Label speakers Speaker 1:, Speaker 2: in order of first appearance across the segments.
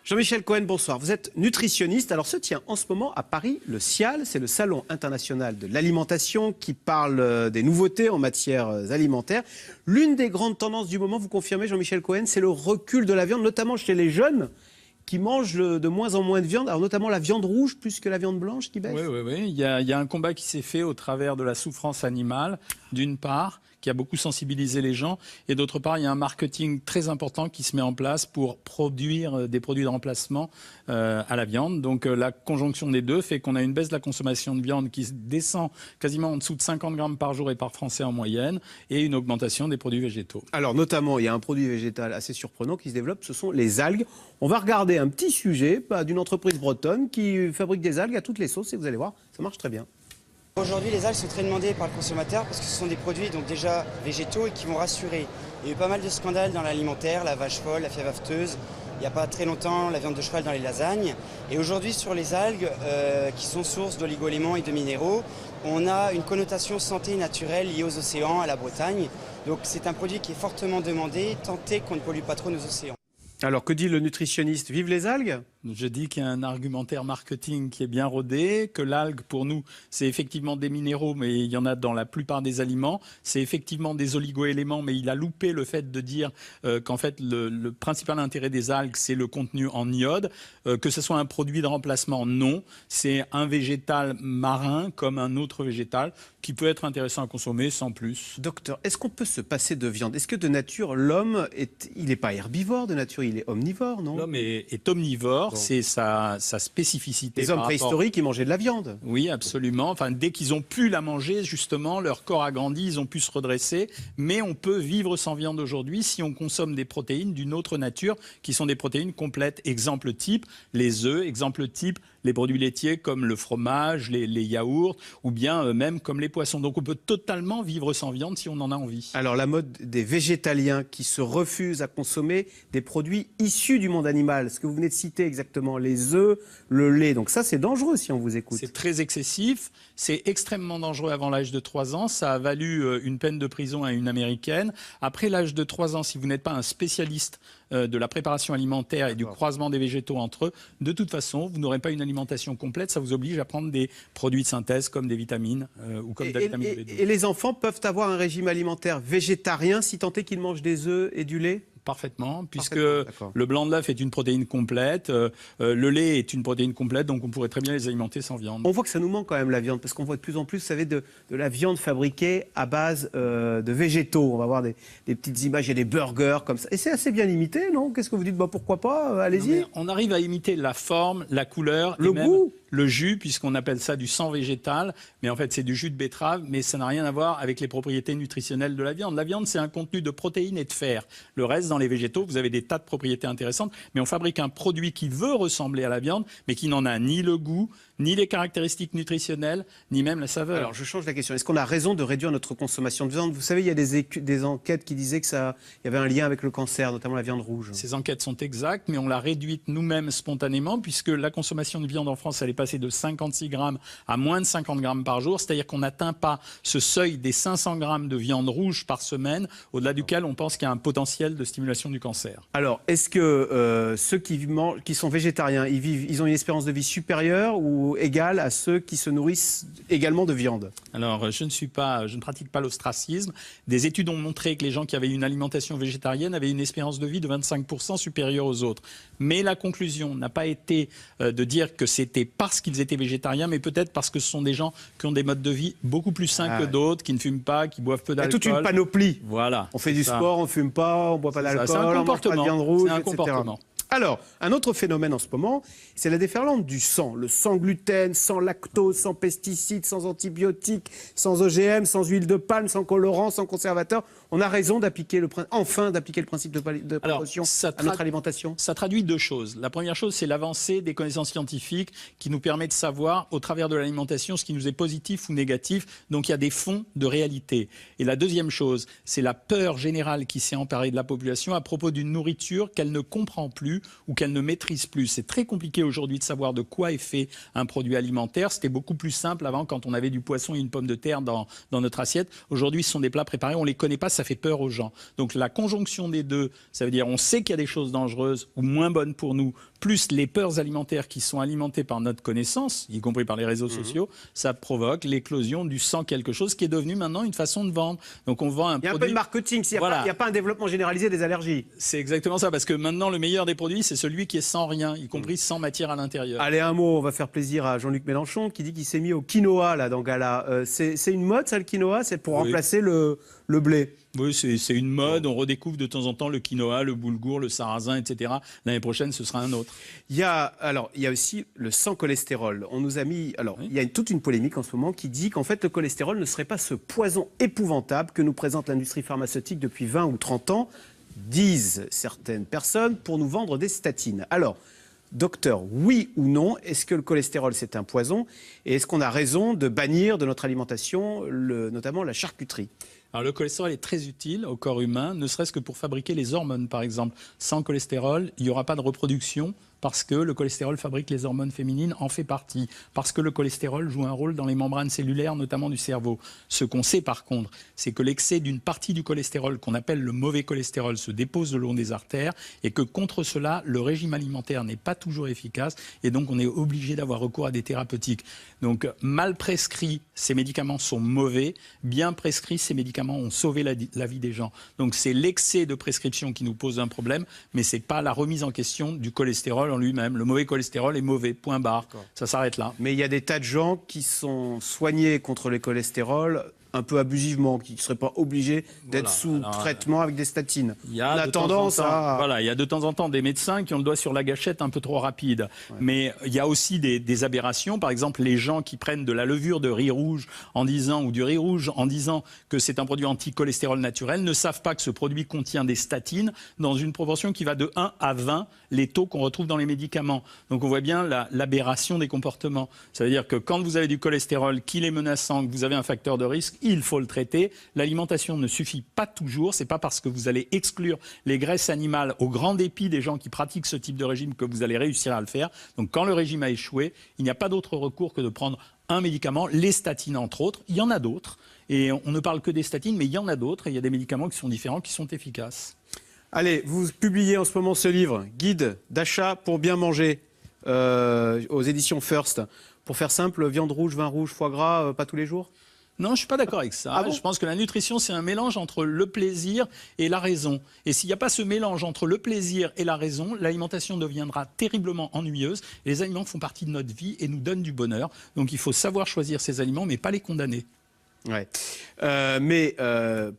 Speaker 1: Jean-Michel Cohen, bonsoir. Vous êtes nutritionniste. Alors se tient en ce moment à Paris le SIAL, c'est le Salon international de l'alimentation qui parle des nouveautés en matière alimentaire. L'une des grandes tendances du moment, vous confirmez Jean-Michel Cohen, c'est le recul de la viande, notamment chez les jeunes qui mangent de moins en moins de viande, alors notamment la viande rouge plus que la viande blanche qui baisse.
Speaker 2: Oui. Il y a un combat qui s'est fait au travers de la souffrance animale, d'une part, qui a beaucoup sensibilisé les gens, et d'autre part, il y a un marketing très important qui se met en place pour produire des produits de remplacement à la viande. Donc la conjonction des deux fait qu'on a une baisse de la consommation de viande qui descend quasiment en dessous de 50 grammes par jour et par Français en moyenne, et une augmentation des produits végétaux.
Speaker 1: Alors notamment, il y a un produit végétal assez surprenant qui se développe, ce sont les algues. On va regarder un petit sujet d'une entreprise bretonne qui fabrique des algues à toutes les sauces, et vous allez voir, ça marche très bien.
Speaker 3: Aujourd'hui, les algues sont très demandées par le consommateur parce que ce sont des produits donc déjà végétaux et qui vont rassurer. Il y a eu pas mal de scandales dans l'alimentaire, la vache folle, la fièvre afteuse. Il n'y a pas très longtemps, la viande de cheval dans les lasagnes. Et aujourd'hui, sur les algues, qui sont source d'oligo-éléments et de minéraux, on a une connotation santé naturelle liée aux océans, à la Bretagne. Donc c'est un produit qui est fortement demandé, tant est qu'on ne pollue pas trop nos océans.
Speaker 1: Alors que dit le nutritionniste? Vive les algues?
Speaker 2: Je dis qu'il y a un argumentaire marketing qui est bien rodé, que l'algue, pour nous, c'est effectivement des minéraux, mais il y en a dans la plupart des aliments. C'est effectivement des oligo-éléments, mais il a loupé le fait de dire qu'en fait, le principal intérêt des algues, c'est le contenu en iode. Que ce soit un produit de remplacement, non. C'est un végétal marin, comme un autre végétal, qui peut être intéressant à consommer sans plus.
Speaker 1: Docteur, est-ce qu'on peut se passer de viande? Est-ce que de nature, l'homme, il n'est pas herbivore de nature, il est omnivore, non?
Speaker 2: L'homme est omnivore. C'est sa spécificité.
Speaker 1: Les hommes préhistoriques, ils mangeaient de la viande.
Speaker 2: Oui, absolument. Enfin, dès qu'ils ont pu la manger, justement, leur corps a grandi, ils ont pu se redresser. Mais on peut vivre sans viande aujourd'hui si on consomme des protéines d'une autre nature, qui sont des protéines complètes. Exemple type, les œufs. Exemple type, les produits laitiers comme le fromage, les yaourts, ou bien même comme les poissons. Donc on peut totalement vivre sans viande si on en a envie.
Speaker 1: Alors la mode des végétaliens qui se refusent à consommer des produits issus du monde animal, ce que vous venez de citer exactement, les œufs, le lait, donc ça c'est dangereux si on vous écoute.
Speaker 2: C'est très excessif, c'est extrêmement dangereux avant l'âge de 3 ans, ça a valu une peine de prison à une Américaine. Après l'âge de 3 ans, si vous n'êtes pas un spécialiste de la préparation alimentaire et du croisement des végétaux entre eux, de toute façon, vous n'aurez pas une alimentation complète, ça vous oblige à prendre des produits de synthèse comme des vitamines ou comme des vitamines B12.
Speaker 1: Et les enfants peuvent avoir un régime alimentaire végétarien si tant est qu'ils mangent des œufs et du lait?
Speaker 2: Parfaitement, puisque le blanc de l'œuf est une protéine complète, le lait est une protéine complète, donc on pourrait très bien les alimenter sans viande.
Speaker 1: On voit que ça nous manque quand même la viande, parce qu'on voit de plus en plus, vous savez, de la viande fabriquée à base de végétaux. On va voir des petites images, il y a des burgers comme ça. Et c'est assez bien imité, non? Qu'est-ce que vous dites? Pourquoi pas? Allez-y.
Speaker 2: On arrive à imiter la forme, la couleur,
Speaker 1: le goût.
Speaker 2: Le jus, puisqu'on appelle ça du sang végétal, mais en fait c'est du jus de betterave, mais ça n'a rien à voir avec les propriétés nutritionnelles de la viande. La viande, c'est un contenu de protéines et de fer. Le reste, dans les végétaux, vous avez des tas de propriétés intéressantes, mais on fabrique un produit qui veut ressembler à la viande, mais qui n'en a ni le goût, ni les caractéristiques nutritionnelles, ni même la saveur.
Speaker 1: Alors je change la question. Est-ce qu'on a raison de réduire notre consommation de viande? Vous savez, il y a des enquêtes qui disaient qu'il y avait un lien avec le cancer, notamment la viande rouge.
Speaker 2: Ces enquêtes sont exactes, mais on l'a réduite nous-mêmes spontanément, puisque la consommation de viande en France, elle est passée de 56 grammes à moins de 50 grammes par jour, c'est-à-dire qu'on n'atteint pas ce seuil des 500 grammes de viande rouge par semaine, au-delà duquel on pense qu'il y a un potentiel de stimulation du cancer.
Speaker 1: Alors, est-ce que ceux qui sont végétariens, ils ont une espérance de vie supérieure ou égale à ceux qui se nourrissent également de viande?
Speaker 2: Alors, je ne pratique pas l'ostracisme. Des études ont montré que les gens qui avaient une alimentation végétarienne avaient une espérance de vie de 25% supérieure aux autres. Mais la conclusion n'a pas été de dire que c'était parce qu'ils étaient végétariens, mais peut-être parce que ce sont des gens qui ont des modes de vie beaucoup plus sains que d'autres, qui ne fument pas, qui boivent peu d'alcool.
Speaker 1: Il y a toute une panoplie.
Speaker 2: Voilà.
Speaker 1: On fait du sport, on ne fume pas, on ne boit pas d'alcool, on ne mange pas de viande rouge,
Speaker 2: c'est un
Speaker 1: etc.
Speaker 2: comportement.
Speaker 1: Alors, un autre phénomène en ce moment, c'est la déferlante du sang. Le sans gluten, sans lactose, sans pesticides, sans antibiotiques, sans OGM, sans huile de palme, sans colorant, sans conservateur. On a raison d'appliquer le principe de précaution à notre alimentation.
Speaker 2: Ça traduit deux choses. La première chose, c'est l'avancée des connaissances scientifiques qui nous permet de savoir, au travers de l'alimentation, ce qui nous est positif ou négatif. Donc il y a des fonds de réalité. Et la deuxième chose, c'est la peur générale qui s'est emparée de la population à propos d'une nourriture qu'elle ne comprend plus, vue ou qu'elle ne maîtrise plus. C'est très compliqué aujourd'hui de savoir de quoi est fait un produit alimentaire. C'était beaucoup plus simple avant quand on avait du poisson et une pomme de terre dans notre assiette. Aujourd'hui, ce sont des plats préparés, on ne les connaît pas, ça fait peur aux gens. Donc la conjonction des deux, ça veut dire on sait qu'il y a des choses dangereuses ou moins bonnes pour nous, plus les peurs alimentaires qui sont alimentées par notre connaissance, y compris par les réseaux sociaux, ça provoque l'éclosion du sans quelque chose qui est devenu maintenant une façon de vendre. Donc on vend un produit...
Speaker 1: Il y a un peu de marketing, il n'y a pas un développement généralisé des allergies.
Speaker 2: C'est exactement ça, parce que maintenant le meilleur des produits, c'est celui qui est sans rien, y compris sans matière à l'intérieur.
Speaker 1: Allez, un mot, on va faire plaisir à Jean-Luc Mélenchon qui dit qu'il s'est mis au quinoa là, dans Gala. C'est une mode ça, le quinoa? C'est pour remplacer le blé?
Speaker 2: Oui, c'est une mode. On redécouvre de temps en temps le quinoa, le boulgour, le sarrasin, etc. L'année prochaine, ce sera un autre.
Speaker 1: Il y a aussi le sans cholestérol. On nous a mis... il y a toute une polémique en ce moment qui dit qu'en fait, le cholestérol ne serait pas ce poison épouvantable que nous présente l'industrie pharmaceutique depuis 20 ou 30 ans, disent certaines personnes, pour nous vendre des statines. Alors, docteur, oui ou non, est-ce que le cholestérol, c'est un poison? Et est-ce qu'on a raison de bannir de notre alimentation, notamment la charcuterie?
Speaker 2: Alors, le cholestérol est très utile au corps humain, ne serait-ce que pour fabriquer les hormones, par exemple. Sans cholestérol, il n'y aura pas de reproduction parce que le cholestérol fabrique les hormones féminines, en fait partie. Parce que le cholestérol joue un rôle dans les membranes cellulaires, notamment du cerveau. Ce qu'on sait par contre, c'est que l'excès d'une partie du cholestérol, qu'on appelle le mauvais cholestérol, se dépose le long des artères et que contre cela, le régime alimentaire n'est pas toujours efficace et donc on est obligé d'avoir recours à des thérapeutiques. Donc mal prescrits, ces médicaments sont mauvais. Bien prescrits, ces médicaments ont sauvé la vie des gens. Donc c'est l'excès de prescription qui nous pose un problème, mais ce n'est pas la remise en question du cholestérol en lui-même. Le mauvais cholestérol est mauvais, point barre. Ça s'arrête là.
Speaker 1: Mais il y a des tas de gens qui sont soignés contre le cholestérol un peu abusivement, qui ne seraient pas obligés d'être sous traitement avec des statines.
Speaker 2: Il y a tendance à... Voilà, il y a de temps en temps des médecins qui ont le doigt sur la gâchette un peu trop rapide. Ouais. Mais il y a aussi des aberrations. Par exemple, les gens qui prennent de la levure de riz rouge ou du riz rouge en disant que c'est un produit anti-cholestérol naturel ne savent pas que ce produit contient des statines dans une proportion qui va de 1 à 20 les taux qu'on retrouve dans les médicaments. Donc on voit bien l'aberration des comportements. Ça veut dire que quand vous avez du cholestérol, qu'il est menaçant, que vous avez un facteur de risque, il faut le traiter. L'alimentation ne suffit pas toujours. Ce n'est pas parce que vous allez exclure les graisses animales au grand dépit des gens qui pratiquent ce type de régime que vous allez réussir à le faire. Donc quand le régime a échoué, il n'y a pas d'autre recours que de prendre un médicament, les statines entre autres. Il y en a d'autres. Et on ne parle que des statines, mais il y en a d'autres. Et il y a des médicaments qui sont différents, qui sont efficaces.
Speaker 1: Allez, vous publiez en ce moment ce livre, Guide d'achat pour bien manger, aux éditions First. Pour faire simple, viande rouge, vin rouge, foie gras, pas tous les jours?
Speaker 2: Non, je ne suis pas d'accord avec ça.
Speaker 1: Ah bon? Je
Speaker 2: pense que la nutrition, c'est un mélange entre le plaisir et la raison. Et s'il n'y a pas ce mélange entre le plaisir et la raison, l'alimentation deviendra terriblement ennuyeuse. Les aliments font partie de notre vie et nous donnent du bonheur. Donc il faut savoir choisir ces aliments, mais pas les condamner.
Speaker 1: Ouais.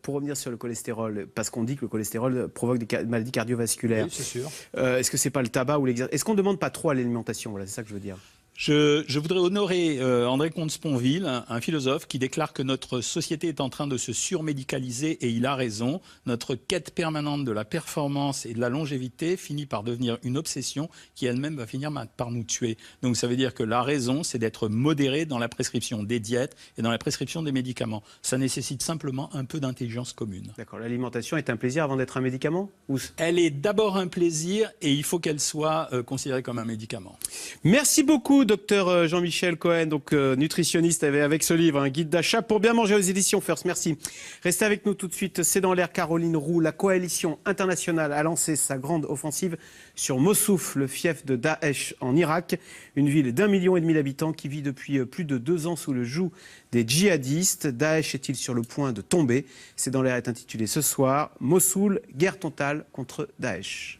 Speaker 1: Pour revenir sur le cholestérol, parce qu'on dit que le cholestérol provoque des maladies cardiovasculaires.
Speaker 2: Oui, c'est sûr.
Speaker 1: Est-ce que c'est pas le tabac ou l'exercice? Est-ce qu'on ne demande pas trop à l'alimentation? Voilà, c'est ça que je veux dire.
Speaker 2: Je voudrais honorer André Comte-Sponville, un philosophe qui déclare que notre société est en train de se surmédicaliser et il a raison. Notre quête permanente de la performance et de la longévité finit par devenir une obsession qui elle-même va finir par nous tuer. Donc ça veut dire que la raison, c'est d'être modéré dans la prescription des diètes et dans la prescription des médicaments. Ça nécessite simplement un peu d'intelligence commune.
Speaker 1: D'accord. L'alimentation est un plaisir avant d'être un médicament?
Speaker 2: Elle est d'abord un plaisir et il faut qu'elle soit considérée comme un médicament.
Speaker 1: Merci beaucoup. Docteur Jean-Michel Cohen, donc nutritionniste avec ce livre, un guide d'achat pour bien manger aux éditions First. Merci. Restez avec nous tout de suite. C'est dans l'air. Caroline Roux, la coalition internationale a lancé sa grande offensive sur Mossoul, le fief de Daesh en Irak, une ville d'1,5 million d'habitants qui vit depuis plus de 2 ans sous le joug des djihadistes. Daesh est-il sur le point de tomber? C'est dans l'air est intitulé ce soir Mossoul, guerre totale contre Daesh.